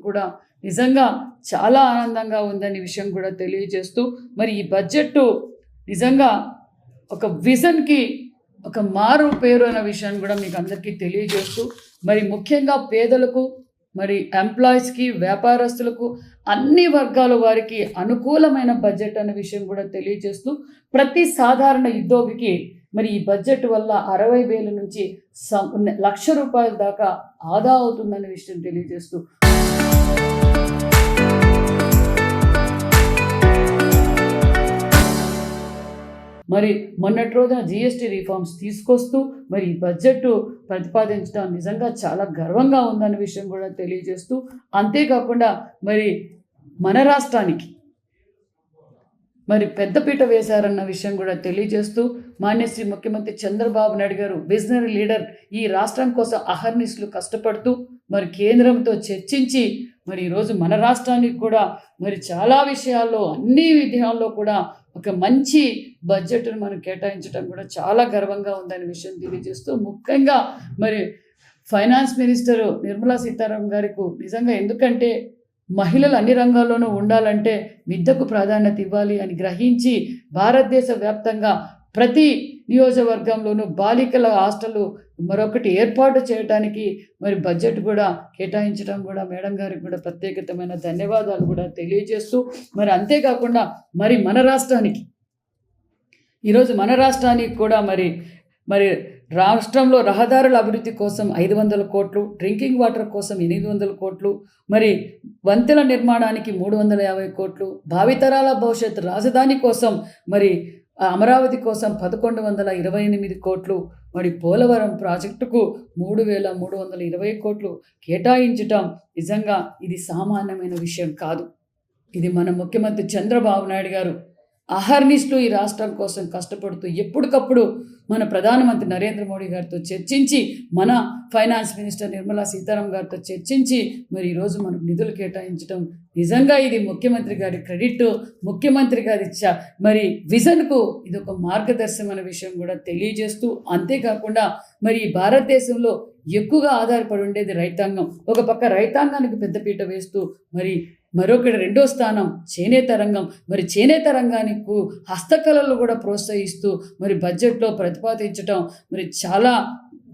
కూడా నిజంగా చాలా ఆనందంగా ఉందనే విషయం కూడా తెలియజేస్తూ, మరి ఈ బడ్జెట్ నిజంగా ఒక విజన్కి ఒక మారు పేరు అనే విషయాన్ని కూడా మీకు అందరికీ తెలియజేస్తూ, మరి ముఖ్యంగా పేదలకు, మరి ఎంప్లాయీస్కి, వ్యాపారస్తులకు, అన్ని వర్గాల వారికి అనుకూలమైన బడ్జెట్ అనే విషయం కూడా తెలియజేస్తూ, ప్రతి సాధారణ ఉద్యోగికి మరి ఈ బడ్జెట్ వల్ల 60,000 నుంచి ₹1,00,000 దాకా ఆదా అవుతుందనే విషయం తెలియజేస్తూ, మరి మొన్నటి రోజున జిఎస్టీ రిఫార్మ్స్ తీసుకొస్తూ మరి ఈ బడ్జెట్ ప్రతిపాదించడం నిజంగా చాలా గర్వంగా ఉందన్న విషయం కూడా తెలియజేస్తూ, అంతేకాకుండా మరి మన రాష్ట్రానికి మరి పెద్దపీట వేశారన్న విషయం కూడా తెలియజేస్తూ, మాన్యశ్రీ ముఖ్యమంత్రి చంద్రబాబు నాయుడు గారు విజనరీ లీడర్, ఈ రాష్ట్రం కోసం అహర్నిశలు కష్టపడుతూ మరి కేంద్రంతో చర్చించి మరి ఈరోజు మన రాష్ట్రానికి కూడా మరి చాలా విషయాల్లో, అన్ని విధాల్లో కూడా ఒక మంచి బడ్జెట్ను మనం కేటాయించడం కూడా చాలా గర్వంగా ఉందనే విషయం తెలియజేస్తూ, ముఖ్యంగా మరి ఫైనాన్స్ మినిస్టర్ నిర్మలా సీతారామన్ గారికి నిజంగా, ఎందుకంటే మహిళలు అన్ని రంగాల్లోనూ ఉండాలంటే విద్యకు ప్రాధాన్యత ఇవ్వాలి అని గ్రహించి భారతదేశ వ్యాప్తంగా ప్రతి నియోజకవర్గంలోనూ బాలికల హాస్టల్ మరొకటి ఏర్పాటు చేయడానికి మరి బడ్జెట్ కూడా కేటాయించడం కూడా మేడం గారికి కూడా ప్రత్యేకమైన ధన్యవాదాలు కూడా తెలియజేస్తూ, మరి అంతేకాకుండా మరి మన రాష్ట్రానికి ఈరోజు మన రాష్ట్రానికి కూడా మరి రాష్ట్రంలో రహదారుల అభివృద్ధి కోసం 500 కోట్లు, డ్రింకింగ్ వాటర్ కోసం 800 కోట్లు, మరి వంతెన నిర్మాణానికి 350 కోట్లు, భావితరాల భవిష్యత్ రాజధాని కోసం మరి అమరావతి కోసం 1,128 కోట్లు, మరి పోలవరం ప్రాజెక్టుకు 3,320 కోట్లు కేటాయించటం నిజంగా ఇది సామాన్యమైన విషయం కాదు. ఇది మన ముఖ్యమంత్రి చంద్రబాబు నాయుడు గారు అహర్నిశలు ఈ రాష్ట్రం కోసం కష్టపడుతూ ఎప్పటికప్పుడు మన ప్రధానమంత్రి నరేంద్ర మోడీ గారితో చర్చించి, మన ఫైనాన్స్ మినిస్టర్ నిర్మలా సీతారామన్ గారితో చర్చించి మరి ఈరోజు మనకు నిధులు కేటాయించడం నిజంగా ఇది ముఖ్యమంత్రి గారి క్రెడిట్, ముఖ్యమంత్రి గారి మరి విజన్కు ఇది ఒక మార్గదర్శకమైన విషయం కూడా తెలియజేస్తూ, అంతేకాకుండా మరి భారతదేశంలో ఎక్కువగా ఆధారపడి ఉండేది రైతాంగం. ఒక పక్క రైతాంగానికి పెద్దపీట వేస్తూ మరి మరొకటి రెండో స్థానం చేనేత రంగం. మరి చేనేత రంగానికి హస్తకళలు కూడా ప్రోత్సహిస్తూ మరి బడ్జెట్లో ప్రతిపాదించడం మరి చాలా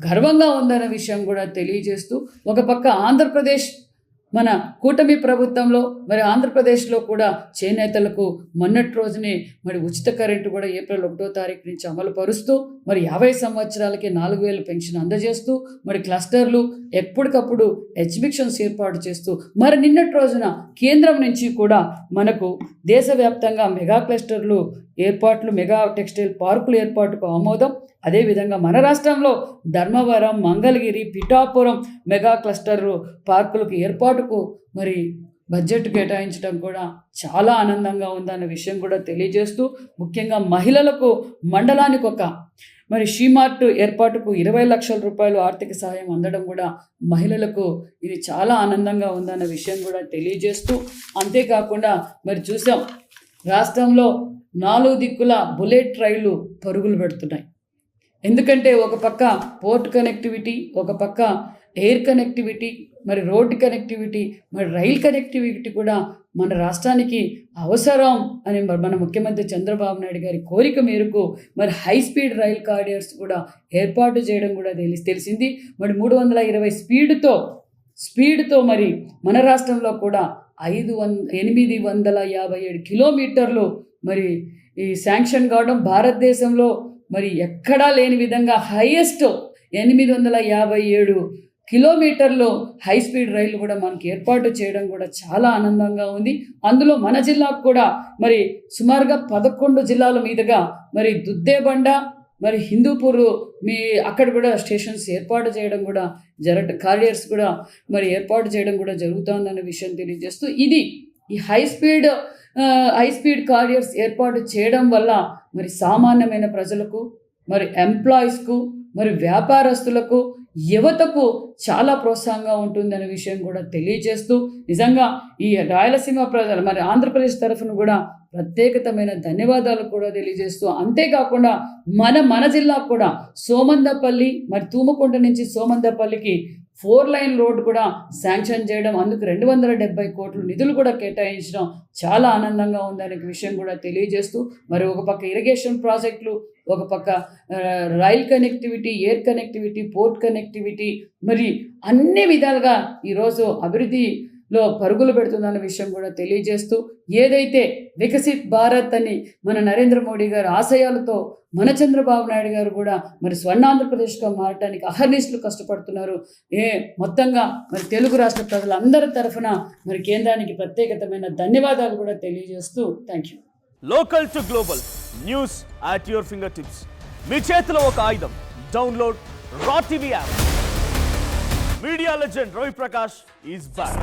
గర్వంగా ఉందన్న విషయం కూడా తెలియజేస్తూ, ఒక పక్క ఆంధ్రప్రదేశ్ మన కూటమి ప్రభుత్వంలో మరి ఆంధ్రప్రదేశ్లో కూడా చేనేతలకు మొన్నటి రోజునే మరి ఉచిత కరెంటు కూడా ఏప్రిల్ 1వ తారీఖు నుంచి అమలు పరుస్తూ మరి 50 సంవత్సరాలకి 4,000 పెన్షన్ అందజేస్తూ మరి క్లస్టర్లు ఎప్పటికప్పుడు ఎగ్జిబిషన్స్ ఏర్పాటు చేస్తూ మరి నిన్నటి రోజున కేంద్రం నుంచి కూడా మనకు దేశవ్యాప్తంగా మెగా క్లస్టర్లు ఏర్పాట్లు, మెగా టెక్స్టైల్ పార్కులు ఏర్పాటుకు ఆమోదం. అదేవిధంగా మన రాష్ట్రంలో ధర్మవరం, మంగళగిరి, పిఠాపురం మెగా క్లస్టర్ పార్కులకు ఏర్పాటుకు మరి బడ్జెట్ కేటాయించడం కూడా చాలా ఆనందంగా ఉందన్న విషయం కూడా తెలియజేస్తూ, ముఖ్యంగా మహిళలకు మండలానికి ఒక మరి షీమార్ట్ ఏర్పాటుకు 20 లక్షల రూపాయలు ఆర్థిక సహాయం అందడం కూడా మహిళలకు ఇది చాలా ఆనందంగా ఉందన్న విషయం కూడా తెలియజేస్తూ, అంతేకాకుండా మరి చూసాం రాష్ట్రంలో 4 దిక్కుల బుల్లెట్ రైళ్లు పరుగులు పెడుతున్నాయి. ఎందుకంటే ఒక పక్క పోర్ట్ కనెక్టివిటీ, ఒక పక్క ఎయిర్ కనెక్టివిటీ, మరి రోడ్డు కనెక్టివిటీ, మరి రైల్ కనెక్టివిటీ కూడా మన రాష్ట్రానికి అవసరం అని మన ముఖ్యమంత్రి చంద్రబాబు నాయుడు గారి కోరిక మేరకు మరి హై స్పీడ్ రైల్ కారిడార్స్ కూడా ఏర్పాటు చేయడం కూడా తెలిసింది. మరి 320 స్పీడ్తో మరి మన రాష్ట్రంలో కూడా 857 కిలోమీటర్లు మరి ఈ శాంక్షన్ కావడం భారతదేశంలో మరి ఎక్కడా లేని విధంగా హైయెస్ట్ 857 కిలోమీటర్లు హై స్పీడ్ రైలు కూడా మనకి ఏర్పాటు చేయడం కూడా చాలా ఆనందంగా ఉంది. అందులో మన జిల్లాకు కూడా మరి సుమారుగా 11 జిల్లాల మీదుగా మరి దుద్దేబండ, మరి హిందూపూర్ అక్కడ కూడా స్టేషన్స్ ఏర్పాటు చేయడం కూడా కారిడార్స్ కూడా మరి ఏర్పాటు చేయడం కూడా జరుగుతుందన్న విషయం తెలియజేస్తూ, ఇది ఈ హై స్పీడ్ కారిడార్స్ ఏర్పాటు చేయడం వల్ల మరి సామాన్యమైన ప్రజలకు, మరి ఎంప్లాయీస్కు, మరి వ్యాపారస్తులకు, యువతకు చాలా ప్రోత్సాహంగా ఉంటుందనే విషయం కూడా తెలియజేస్తూ, నిజంగా ఈ రాయలసీమ ప్రజలు మరి ఆంధ్రప్రదేశ్ తరఫున కూడా ప్రత్యేకమైన ధన్యవాదాలు కూడా తెలియజేస్తూ, అంతేకాకుండా మన జిల్లా కూడా సోమందపల్లి, మరి తూముకుంట నుంచి సోమందపల్లికి 4 లైన్ రోడ్ కూడా శాంక్షన్ చేయడం, అందుకు 270 కోట్లు నిధులు కూడా కేటాయించడం చాలా ఆనందంగా ఉందనే విషయం కూడా తెలియజేస్తూ, మరి ఒక పక్క ఇరిగేషన్ ప్రాజెక్టులు, ఒక పక్క rail connectivity, air connectivity, port connectivity, మరి అన్ని విధాలుగా ఈరోజు అభివృద్ధిలో పరుగులు పెడుతుందన్న విషయం కూడా తెలియజేస్తూ, ఏదైతే వికసిత్ భారత్ అని మన నరేంద్ర మోడీ గారు ఆశయాలతో మన చంద్రబాబు నాయుడు గారు కూడా మరి స్వర్ణాంధ్రప్రదేశ్గా మారడానికి అహర్నిశలు కష్టపడుతున్నారు. మొత్తంగా మరి తెలుగు రాష్ట్ర ప్రజలందరి తరఫున మరి కేంద్రానికి ప్రత్యేకమైన ధన్యవాదాలు కూడా తెలియజేస్తూ thank you. Local to global news at your finger tips. మీ చేతిలో ఒక ఆయుధం. Download R TV app. Media legend Ravi Prakash is back.